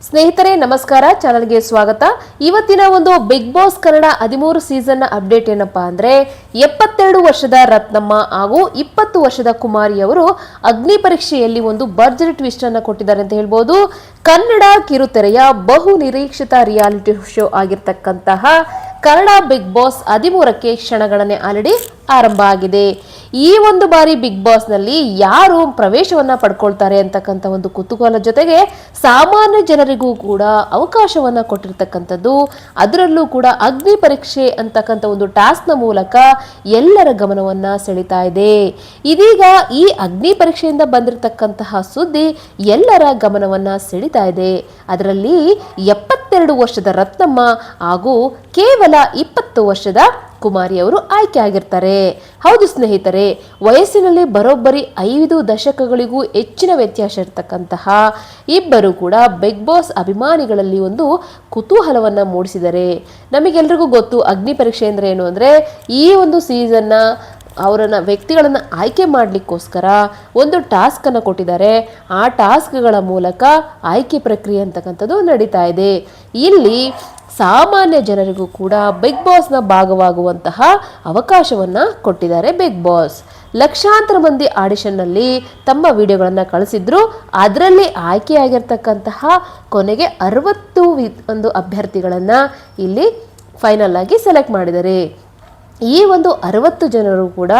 ಸ್ನೇಹಿತರೆ ನಮಸ್ಕಾರ, ಚಾನಲ್ಗೆ ಸ್ವಾಗತ. ಇವತ್ತಿನ ಒಂದು Bigg Boss Kannada 13 season update ಏನಪ್ಪಾ ಅಂದ್ರೆ 72 ವರ್ಷದ ರತ್ನಮ್ಮ ಹಾಗೂ 20 ವರ್ಷದ ಕುಮಾರಿ ಅವರು ಅಗ್ನಿ ಪರೀಕ್ಷೆಯಲ್ಲಿ ಒಂದು ಭರ್ಜರಿ ಟ್ವಿಸ್ಟ್ ಅನ್ನು ಕೊಟ್ಟಿದ್ದಾರೆ ಅಂತ ಹೇಳ್ಬೋದು. ಕನ್ನಡ ಕಿರುತೆರೆಯ ಬಹು ನಿರೀಕ್ಷಿತ ರಿಯಾಲಿಟಿ ಶೋ ಆಗಿರ್ತಕ್ಕಂತಹ ಕನ್ನಡ ಬಿಗ್ ಬಾಸ್ 13ಕ್ಕೆ ಕ್ಷಣಗಣನೆ ಆಲ್ರೆಡಿ ಆರಂಭ ಆಗಿದೆ. ಈ ಒಂದು ಬಾರಿ ಬಿಗ್ ಬಾಸ್ ನಲ್ಲಿ ಯಾರು ಪ್ರವೇಶವನ್ನ ಪಡ್ಕೊಳ್ತಾರೆ ಅಂತಕ್ಕಂಥ ಒಂದು ಕುತೂಹಲ ಜೊತೆಗೆ ಸಾಮಾನ್ಯ ಜನರಿಗೂ ಕೂಡ ಅವಕಾಶವನ್ನ ಕೊಟ್ಟಿರ್ತಕ್ಕಂಥದ್ದು, ಅದರಲ್ಲೂ ಕೂಡ ಅಗ್ನಿ ಪರೀಕ್ಷೆ ಅಂತಕ್ಕಂಥ ಒಂದು ಟಾಸ್ಕ್ ನ ಮೂಲಕ ಎಲ್ಲರ ಗಮನವನ್ನ ಸೆಳೀತಾ ಇದೆ. ಇದೀಗ ಈ ಅಗ್ನಿ ಪರೀಕ್ಷೆಯಿಂದ ಬಂದಿರತಕ್ಕಂತಹ ಸುದ್ದಿ ಎಲ್ಲರ ಗಮನವನ್ನ ಸೆಳೀತಾ ಇದೆ. ಅದರಲ್ಲಿ 72 ವರ್ಷದ ರತ್ನಮ್ಮ ಹಾಗೂ ಕೇವಲ 20 ವರ್ಷದ ಕುಮಾರಿ ಅವರು ಆಯ್ಕೆ ಆಗಿರ್ತಾರೆ. ಹೌದು ಸ್ನೇಹಿತರೆ, ವಯಸ್ಸಿನಲ್ಲಿ ಬರೋಬ್ಬರಿ 5 ದಶಕಗಳಿಗೂ ಹೆಚ್ಚಿನ ವ್ಯತ್ಯಾಸ ಇರತಕ್ಕಂತಹ ಇಬ್ಬರು ಕೂಡ ಬಿಗ್ ಬಾಸ್ ಅಭಿಮಾನಿಗಳಲ್ಲಿ ಒಂದು ಕುತೂಹಲವನ್ನ ಮೂಡಿಸಿದ್ದಾರೆ. ನಮಗೆಲ್ರಿಗೂ ಗೊತ್ತು ಅಗ್ನಿ ಪರೀಕ್ಷೆ ಅಂದ್ರೆ ಏನು ಅಂದ್ರೆ, ಈ ಒಂದು ಸೀಸನ್ನ ವ್ಯಕ್ತಿಗಳನ್ನ ಆಯ್ಕೆ ಮಾಡಲಿಕ್ಕೋಸ್ಕರ ಒಂದು ಟಾಸ್ಕ್ ಅನ್ನು ಕೊಟ್ಟಿದ್ದಾರೆ. ಆ ಟಾಸ್ಕ್ಗಳ ಮೂಲಕ ಆಯ್ಕೆ ಪ್ರಕ್ರಿಯೆ ಅಂತಕ್ಕಂಥದ್ದು ನಡೀತಾ ಇದೆ. ಇಲ್ಲಿ ಸಾಮಾನ್ಯ ಜನರಿಗೂ ಕೂಡ ಬಿಗ್ ಬಾಸ್ನ ಭಾಗವಾಗುವಂತಹ ಅವಕಾಶವನ್ನ ಕೊಟ್ಟಿದ್ದಾರೆ ಬಿಗ್ ಬಾಸ್. ಲಕ್ಷಾಂತರ ಮಂದಿ ಆಡಿಷನ್ನಲ್ಲಿ ತಮ್ಮ ವಿಡಿಯೋಗಳನ್ನು ಕಳಿಸಿದ್ರು. ಅದರಲ್ಲಿ ಆಯ್ಕೆಯಾಗಿರ್ತಕ್ಕಂತಹ ಕೊನೆಗೆ 60 ಒಂದು ಅಭ್ಯರ್ಥಿಗಳನ್ನ ಇಲ್ಲಿ ಫೈನಲ್ ಆಗಿ ಸೆಲೆಕ್ಟ್ ಮಾಡಿದ್ದಾರೆ. ಈ ಒಂದು 60 ಜನರು ಕೂಡ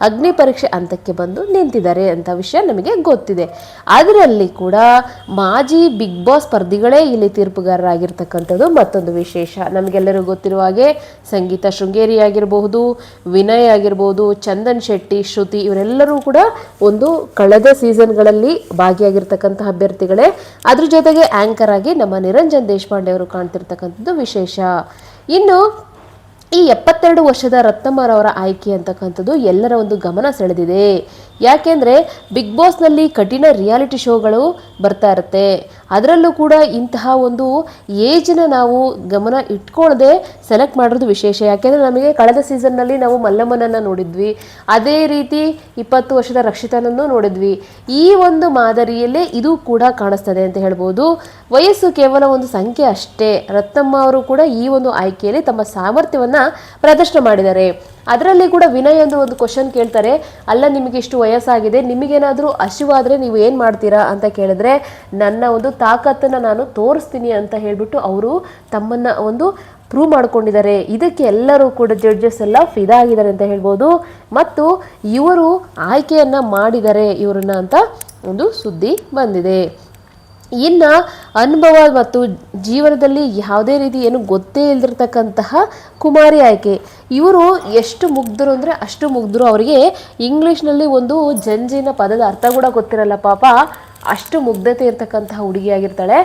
ಅಗ್ನಿ ಪರೀಕ್ಷೆ ಹಂತಕ್ಕೆ ಬಂದು ನಿಂತಿದ್ದಾರೆ ಅಂತ ವಿಷಯ ನಮಗೆ ಗೊತ್ತಿದೆ. ಅದರಲ್ಲಿ ಕೂಡ ಮಾಜಿ ಬಿಗ್ ಬಾಸ್ ಸ್ಪರ್ಧಿಗಳೇ ಇಲ್ಲಿ ತೀರ್ಪುಗಾರರಾಗಿರ್ತಕ್ಕಂಥದ್ದು ಮತ್ತೊಂದು ವಿಶೇಷ. ನಮಗೆಲ್ಲರಿಗೂ ಗೊತ್ತಿರುವ ಹಾಗೆ ಸಂಗೀತ ಶೃಂಗೇರಿ ಆಗಿರಬಹುದು, ವಿನಯ್ ಆಗಿರಬಹುದು, ಚಂದನ್ ಶೆಟ್ಟಿ, ಶ್ರುತಿ ಇವರೆಲ್ಲರೂ ಕೂಡ ಒಂದು ಕಳೆದ ಸೀಸನ್ಗಳಲ್ಲಿ ಭಾಗಿಯಾಗಿರ್ತಕ್ಕಂತಹ ಅಭ್ಯರ್ಥಿಗಳೇ. ಅದ್ರ ಜೊತೆಗೆ ಆಂಕರ್ ಆಗಿ ನಮ್ಮ ನಿರಂಜನ್ ದೇಶಪಾಂಡೆ ಅವರು ಕಾಣ್ತಿರ್ತಕ್ಕಂಥದ್ದು ವಿಶೇಷ. ಇನ್ನು ಈ 72 ವರ್ಷದ ರತ್ನಮ್ಮರವರ ಆಯ್ಕೆ ಅಂತಕ್ಕಂಥದ್ದು ಎಲ್ಲರ ಒಂದು ಗಮನ ಸೆಳೆದಿದೆ. ಯಾಕೆಂದರೆ ಬಿಗ್ ಬಾಸ್ನಲ್ಲಿ ಕಠಿಣ ರಿಯಾಲಿಟಿ ಶೋಗಳು ಬರ್ತಾ ಇರುತ್ತೆ. ಅದರಲ್ಲೂ ಕೂಡ ಇಂತಹ ಒಂದು ಏಜ್ನ ನಾವು ಗಮನ ಇಟ್ಕೊಳ್ಳದೆ ಸೆಲೆಕ್ಟ್ ಮಾಡೋದು ವಿಶೇಷ. ಯಾಕೆಂದರೆ ನಮಗೆ ಕಳೆದ ಸೀಸನ್ನಲ್ಲಿ ನಾವು ಮಲ್ಲಮ್ಮನನ್ನು ನೋಡಿದ್ವಿ, ಅದೇ ರೀತಿ 20 ವರ್ಷದ ರಕ್ಷಿತನನ್ನು ನೋಡಿದ್ವಿ. ಈ ಒಂದು ಮಾದರಿಯಲ್ಲೇ ಇದು ಕೂಡ ಕಾಣಿಸ್ತದೆ ಅಂತ ಹೇಳ್ಬೋದು. ವಯಸ್ಸು ಕೇವಲ ಒಂದು ಸಂಖ್ಯೆ ಅಷ್ಟೇ. ರತ್ನಮ್ಮ ಅವರು ಕೂಡ ಈ ಒಂದು ಆಯ್ಕೆಯಲ್ಲಿ ತಮ್ಮ ಸಾಮರ್ಥ್ಯವನ್ನು ಪ್ರದರ್ಶನ ಮಾಡಿದ್ದಾರೆ. ಅದರಲ್ಲಿ ಕೂಡ ವಿನಯ್ ಅಂದ್ರೆ ಒಂದು ಕ್ವಶನ್ ಕೇಳ್ತಾರೆ, ಅಲ್ಲ ನಿಮಗೆ ಇಷ್ಟು ವಯಸ್ಸಾಗಿದೆ, ನಿಮಗೇನಾದರೂ ಹಸಿವಾದರೆ ನೀವು ಏನು ಮಾಡ್ತೀರಾ ಅಂತ ಕೇಳಿದ್ರೆ, ನನ್ನ ಒಂದು ತಾಕತ್ತನ್ನು ನಾನು ತೋರಿಸ್ತೀನಿ ಅಂತ ಹೇಳ್ಬಿಟ್ಟು ಅವರು ತಮ್ಮನ್ನ ಒಂದು ಪ್ರೂವ್ ಮಾಡ್ಕೊಂಡಿದ್ದಾರೆ. ಇದಕ್ಕೆ ಎಲ್ಲರೂ ಕೂಡ ಜಡ್ಜಸ್ ಎಲ್ಲ ಫಿದಾ ಆಗಿದ್ದಾರೆ ಅಂತ ಹೇಳ್ಬೋದು. ಮತ್ತು ಇವರು ಆಯ್ಕೆಯನ್ನ ಮಾಡಿದ್ದಾರೆ ಇವರನ್ನ ಅಂತ ಒಂದು ಸುದ್ದಿ ಬಂದಿದೆ. ಇನ್ನು ಅನುಭವ ಮತ್ತು ಜೀವನದಲ್ಲಿ ಯಾವುದೇ ರೀತಿ ಏನು ಗೊತ್ತೇ ಇಲ್ದಿರ್ತಕ್ಕಂತಹ ಕುಮಾರಿ ಆಯ್ಕೆ. ಇವರು ಎಷ್ಟು ಮುಗ್ಧರು ಅಂದರೆ ಅಷ್ಟು ಮುಗ್ಧರು. ಅವರಿಗೆ ಇಂಗ್ಲೀಷ್ನಲ್ಲಿ ಒಂದು ಜಂಜಿನ ಪದದ ಅರ್ಥ ಕೂಡ ಗೊತ್ತಿರಲ್ಲ ಪಾಪ, ಅಷ್ಟು ಮುಗ್ಧತೆ ಇರ್ತಕ್ಕಂತಹ ಹುಡುಗಿಯಾಗಿರ್ತಾಳೆ.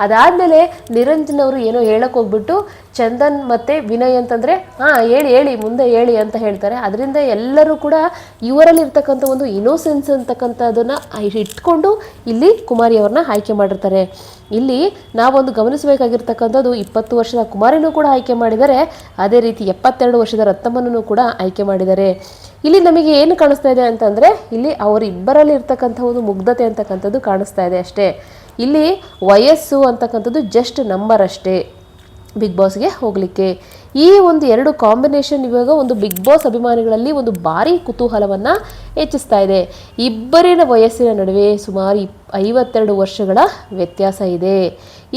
ಅದಾದಮೇಲೆ ನಿರಂಜನ್ ಅವರು ಏನೋ ಹೇಳಕ್ಕೆ ಹೋಗ್ಬಿಟ್ಟು ಚಂದನ್ ಮತ್ತು ವಿನಯ್ ಅಂತಂದರೆ ಹೇಳಿ ಮುಂದೆ ಹೇಳಿ ಅಂತ ಹೇಳ್ತಾರೆ. ಅದರಿಂದ ಎಲ್ಲರೂ ಕೂಡ ಇವರಲ್ಲಿ ಇರ್ತಕ್ಕಂಥ ಒಂದು ಇನೋಸೆನ್ಸ್ ಅಂತಕ್ಕಂಥದ್ದನ್ನು ಇಟ್ಕೊಂಡು ಇಲ್ಲಿ ಕುಮಾರಿ ಅವ್ರನ್ನ ಆಯ್ಕೆ ಮಾಡಿರ್ತಾರೆ. ಇಲ್ಲಿ ನಾವೊಂದು ಗಮನಿಸಬೇಕಾಗಿರ್ತಕ್ಕಂಥದ್ದು 20 ವರ್ಷದ ಕುಮಾರಿನೂ ಕೂಡ ಆಯ್ಕೆ ಮಾಡಿದ್ದಾರೆ, ಅದೇ ರೀತಿ 72 ವರ್ಷದ ರತ್ನಮ್ಮನೂ ಕೂಡ ಆಯ್ಕೆ ಮಾಡಿದ್ದಾರೆ. ಇಲ್ಲಿ ನಮಗೆ ಏನು ಕಾಣಿಸ್ತಾ ಇದೆ ಅಂತಂದರೆ, ಇಲ್ಲಿ ಅವರಿಬ್ಬರಲ್ಲಿ ಇರ್ತಕ್ಕಂಥ ಒಂದು ಮುಗ್ಧತೆ ಅಂತಕ್ಕಂಥದ್ದು ಕಾಣಿಸ್ತಾ ಇದೆ ಅಷ್ಟೇ. ಇಲ್ಲಿ ವಯಸ್ಸು ಅಂತಕ್ಕಂಥದ್ದು ಜಸ್ಟ್ ನಂಬರ್ ಅಷ್ಟೇ ಬಿಗ್ ಬಾಸ್ಗೆ ಹೋಗಲಿಕ್ಕೆ. ಈ ಒಂದು 2 ಕಾಂಬಿನೇಷನ್ ಇವಾಗ ಒಂದು ಬಿಗ್ ಬಾಸ್ ಅಭಿಮಾನಿಗಳಲ್ಲಿ ಒಂದು ಭಾರಿ ಕುತೂಹಲವನ್ನು ಹೆಚ್ಚಿಸ್ತಾ ಇದೆ. ಇಬ್ಬರಿನ ವಯಸ್ಸಿನ ನಡುವೆ ಸುಮಾರು 52 ವರ್ಷಗಳ ವ್ಯತ್ಯಾಸ ಇದೆ.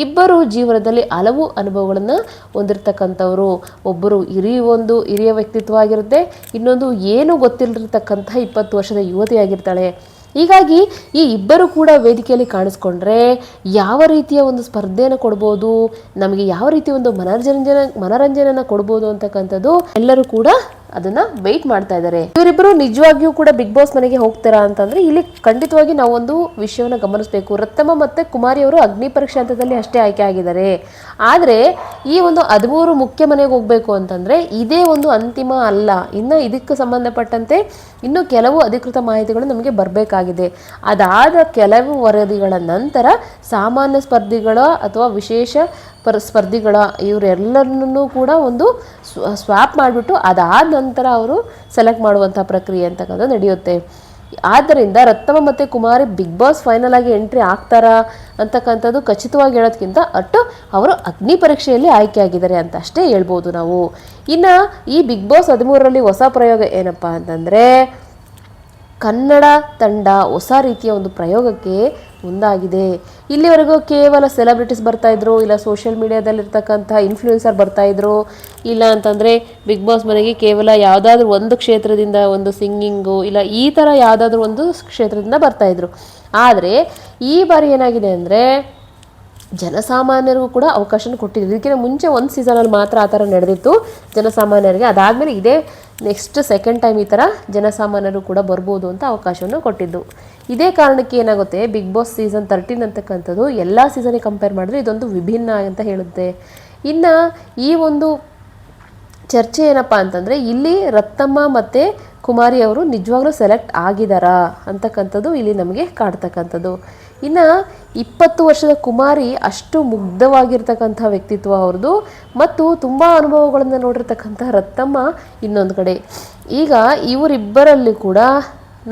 ಇಬ್ಬರು ಜೀವನದಲ್ಲಿ ಹಲವು ಅನುಭವಗಳನ್ನು ಹೊಂದಿರತಕ್ಕಂಥವ್ರು. ಒಬ್ಬರು ಹಿರಿಯ ವ್ಯಕ್ತಿತ್ವ ಆಗಿರುತ್ತೆ, ಇನ್ನೊಂದು ಏನು ಗೊತ್ತಿಲ್ಲದಿರ್ತಕ್ಕಂಥ 20 ವರ್ಷದ ಯುವತಿಯಾಗಿರ್ತಾಳೆ. ಹೀಗಾಗಿ ಈ ಇಬ್ಬರು ಕೂಡ ವೇದಿಕೆಯಲ್ಲಿ ಕಾಣಿಸ್ಕೊಂಡ್ರೆ ಯಾವ ರೀತಿಯ ಒಂದು ಸ್ಪರ್ಧೆಯನ್ನು ಕೊಡ್ಬೋದು, ನಮಗೆ ಯಾವ ರೀತಿಯ ಒಂದು ಮನರಂಜನೆಯನ್ನು ಕೊಡ್ಬೋದು ಅಂತಕ್ಕಂಥದ್ದು ಎಲ್ಲರೂ ಕೂಡ ಅದನ್ನ ವೆಯ್ಟ್ ಮಾಡ್ತಾ ಇದ್ದಾರೆ. ಇವರಿಬ್ಬರು ನಿಜವಾಗಿಯೂ ಕೂಡ ಬಿಗ್ ಬಾಸ್ ಮನೆಗೆ ಹೋಗ್ತಾರಾ ಅಂತಂದ್ರೆ ಇಲ್ಲಿ ಖಂಡಿತವಾಗಿ ನಾವು ಒಂದು ವಿಷಯವನ್ನು ಗಮನಿಸಬೇಕು. ರತ್ನಮ್ಮ ಮತ್ತೆ ಕುಮಾರಿ ಅವರು ಅಗ್ನಿ ಪರೀಕ್ಷೆ ಹಂತದಲ್ಲಿ ಅಷ್ಟೇ ಆಯ್ಕೆ ಆಗಿದ್ದಾರೆ. ಆದರೆ ಈ ಒಂದು 13 ಮುಖ್ಯ ಮನೆಗೆ ಹೋಗ್ಬೇಕು ಅಂತಂದ್ರೆ ಇದೇ ಒಂದು ಅಂತಿಮ ಅಲ್ಲ. ಇನ್ನು ಇದಕ್ಕೆ ಸಂಬಂಧಪಟ್ಟಂತೆ ಇನ್ನು ಕೆಲವು ಅಧಿಕೃತ ಮಾಹಿತಿಗಳು ನಮಗೆ ಬರಬೇಕಾಗಿದೆ. ಅದಾದ ಕೆಲವು ವರದಿಗಳ ನಂತರ ಸಾಮಾನ್ಯ ಸ್ಪರ್ಧಿಗಳ ಅಥವಾ ವಿಶೇಷ ಸ್ಪರ್ಧಿಗಳ ಇವರೆಲ್ಲರನ್ನೂ ಕೂಡ ಒಂದು ಸ್ವಾಪ್ ಮಾಡಿಬಿಟ್ಟು ಅದಾದ ನಂತರ ಅವರು ಸೆಲೆಕ್ಟ್ ಮಾಡುವಂಥ ಪ್ರಕ್ರಿಯೆ ಅಂತಕ್ಕಂಥದ್ದು ನಡೆಯುತ್ತೆ. ಆದ್ದರಿಂದ ರತ್ನಮ್ಮ ಮತ್ತು ಕುಮಾರಿ ಬಿಗ್ ಬಾಸ್ ಫೈನಲ್ ಆಗಿ ಎಂಟ್ರಿ ಆಗ್ತಾರಾ ಅಂತಕ್ಕಂಥದ್ದು ಖಚಿತವಾಗಿ ಹೇಳೋದಕ್ಕಿಂತ ಅವರು ಅಗ್ನಿ ಪರೀಕ್ಷೆಯಲ್ಲಿ ಆಯ್ಕೆಯಾಗಿದ್ದಾರೆ ಅಂತ ಅಷ್ಟೇ ಹೇಳ್ಬೋದು ನಾವು. ಇನ್ನು ಈ ಬಿಗ್ ಬಾಸ್ 13ರಲ್ಲಿ ಹೊಸ ಪ್ರಯೋಗ ಏನಪ್ಪ ಅಂತಂದರೆ, ಕನ್ನಡ ತಂಡ ಹೊಸ ರೀತಿಯ ಒಂದು ಪ್ರಯೋಗಕ್ಕೆ ಮುಂದಾಗಿದೆ. ಇಲ್ಲಿವರೆಗೂ ಕೇವಲ ಸೆಲೆಬ್ರಿಟೀಸ್ ಬರ್ತಾಯಿದ್ರು, ಇಲ್ಲ ಸೋಷಿಯಲ್ ಮೀಡಿಯಾದಲ್ಲಿರ್ತಕ್ಕಂಥ ಇನ್ಫ್ಲೂಯೆನ್ಸರ್ ಬರ್ತಾಯಿದ್ರು, ಇಲ್ಲ ಅಂತಂದರೆ ಬಿಗ್ ಬಾಸ್ ಮನೆಗೆ ಕೇವಲ ಯಾವುದಾದ್ರೂ ಒಂದು ಕ್ಷೇತ್ರದಿಂದ ಒಂದು ಸಿಂಗಿಂಗು ಇಲ್ಲ ಈ ಥರ ಯಾವುದಾದ್ರೂ ಒಂದು ಕ್ಷೇತ್ರದಿಂದ ಬರ್ತಾಯಿದ್ರು. ಆದರೆ ಈ ಬಾರಿ ಏನಾಗಿದೆ ಅಂದರೆ ಜನಸಾಮಾನ್ಯರಿಗೂ ಕೂಡ ಅವಕಾಶನ ಕೊಟ್ಟಿದ್ರು. ಇದಕ್ಕಿಂತ ಮುಂಚೆ ಒಂದು ಸೀಸನಲ್ಲಿ ಮಾತ್ರ ಆ ಥರ ನಡೆದಿತ್ತು ಜನಸಾಮಾನ್ಯರಿಗೆ. ಅದಾದಮೇಲೆ ಇದೇ ನೆಕ್ಸ್ಟ್ ಸೆಕೆಂಡ್ ಟೈಮ್ ಈ ಥರ ಜನಸಾಮಾನ್ಯರು ಕೂಡ ಬರ್ಬೋದು ಅಂತ ಅವಕಾಶವನ್ನು ಕೊಟ್ಟಿದ್ದು. ಇದೇ ಕಾರಣಕ್ಕೆ ಏನಾಗುತ್ತೆ, ಬಿಗ್ ಬಾಸ್ ಸೀಸನ್ 13 ಅಂತಕ್ಕಂಥದ್ದು ಎಲ್ಲ ಸೀಸನ್ಗೆ ಕಂಪೇರ್ ಮಾಡಿದ್ರೆ ಇದೊಂದು ವಿಭಿನ್ನ ಅಂತ ಹೇಳುತ್ತೆ. ಇನ್ನು ಈ ಒಂದು ಚರ್ಚೆ ಏನಪ್ಪ ಅಂತಂದರೆ, ಇಲ್ಲಿ ರತ್ನಮ್ಮ ಮತ್ತು ಕುಮಾರಿ ಅವರು ನಿಜವಾಗ್ಲೂ ಸೆಲೆಕ್ಟ್ ಆಗಿದ್ದಾರಾ ಅಂತಕ್ಕಂಥದ್ದು ಇಲ್ಲಿ ನಮಗೆ ಕಾಡ್ತಕ್ಕಂಥದ್ದು. ಇನ್ನು 20 ವರ್ಷದ ಕುಮಾರಿ ಅಷ್ಟು ಮುಗ್ಧವಾಗಿರ್ತಕ್ಕಂಥ ವ್ಯಕ್ತಿತ್ವ ಅವ್ರದ್ದು ಮತ್ತು ತುಂಬ ಅನುಭವಗಳನ್ನು ನೋಡಿರ್ತಕ್ಕಂಥ ರತ್ನಮ್ಮ ಇನ್ನೊಂದು ಕಡೆ. ಈಗ ಇವರಿಬ್ಬರಲ್ಲಿ ಕೂಡ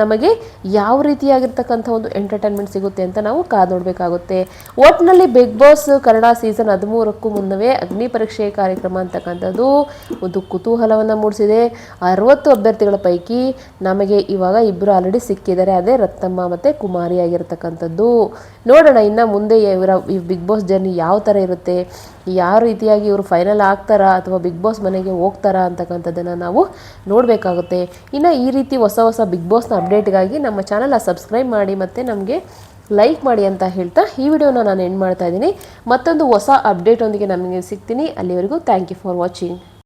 ನಮಗೆ ಯಾವ ರೀತಿಯಾಗಿರ್ತಕ್ಕಂಥ ಒಂದು ಎಂಟರ್ಟೈನ್ಮೆಂಟ್ ಸಿಗುತ್ತೆ ಅಂತ ನಾವು ಕಾದು ನೋಡಬೇಕಾಗುತ್ತೆ. ಒಟ್ಟಿನಲ್ಲಿ ಬಿಗ್ ಬಾಸ್ ಕನ್ನಡ ಸೀಸನ್ 13ಕ್ಕೂ ಮುನ್ನವೇ ಅಗ್ನಿ ಪರೀಕ್ಷೆ ಕಾರ್ಯಕ್ರಮ ಅಂತಕ್ಕಂಥದ್ದು ಒಂದು ಕುತೂಹಲವನ್ನು ಮೂಡಿಸಿದೆ. 60 ಅಭ್ಯರ್ಥಿಗಳ ಪೈಕಿ ನಮಗೆ ಇವಾಗ ಇಬ್ಬರು ಆಲ್ರೆಡಿ ಸಿಕ್ಕಿದ್ದಾರೆ, ಅದೇ ರತ್ನಮ್ಮ ಮತ್ತು ಕುಮಾರಿ ಆಗಿರ್ತಕ್ಕಂಥದ್ದು. ನೋಡೋಣ ಇನ್ನು ಮುಂದೆ ಈ ಬಿಗ್ ಬಾಸ್ ಜರ್ನಿ ಯಾವ ಥರ ಇರುತ್ತೆ, ಯಾವ ರೀತಿಯಾಗಿ ಇವರು ಫೈನಲ್ ಆಗ್ತಾರಾ ಅಥವಾ ಬಿಗ್ ಬಾಸ್ ಮನೆಗೆ ಹೋಗ್ತಾರಾ ಅಂತಕ್ಕಂಥದ್ದನ್ನು ನಾವು ನೋಡಬೇಕಾಗುತ್ತೆ. ಇನ್ನು ಈ ರೀತಿ ಹೊಸ ಹೊಸ ಬಿಗ್ ಬಾಸ್ನ ಅಪ್ಡೇಟ್ಗಾಗಿ ನಮ್ಮ ಚಾನಲ್ನ ಸಬ್ಸ್ಕ್ರೈಬ್ ಮಾಡಿ ಮತ್ತು ನಮಗೆ ಲೈಕ್ ಮಾಡಿ ಅಂತ ಹೇಳ್ತಾ ಈ ವಿಡಿಯೋನ ನಾನು ಎಂಡ್ ಮಾಡ್ತಾ ಇದ್ದೀನಿ. ಮತ್ತೊಂದು ಹೊಸ ಅಪ್ಡೇಟ್ ಒಂದಿಗೆ ನಮಗೆ ಸಿಗ್ತೀನಿ. ಅಲ್ಲಿವರೆಗೂ ಥ್ಯಾಂಕ್ ಯು ಫಾರ್ ವಾಚಿಂಗ್.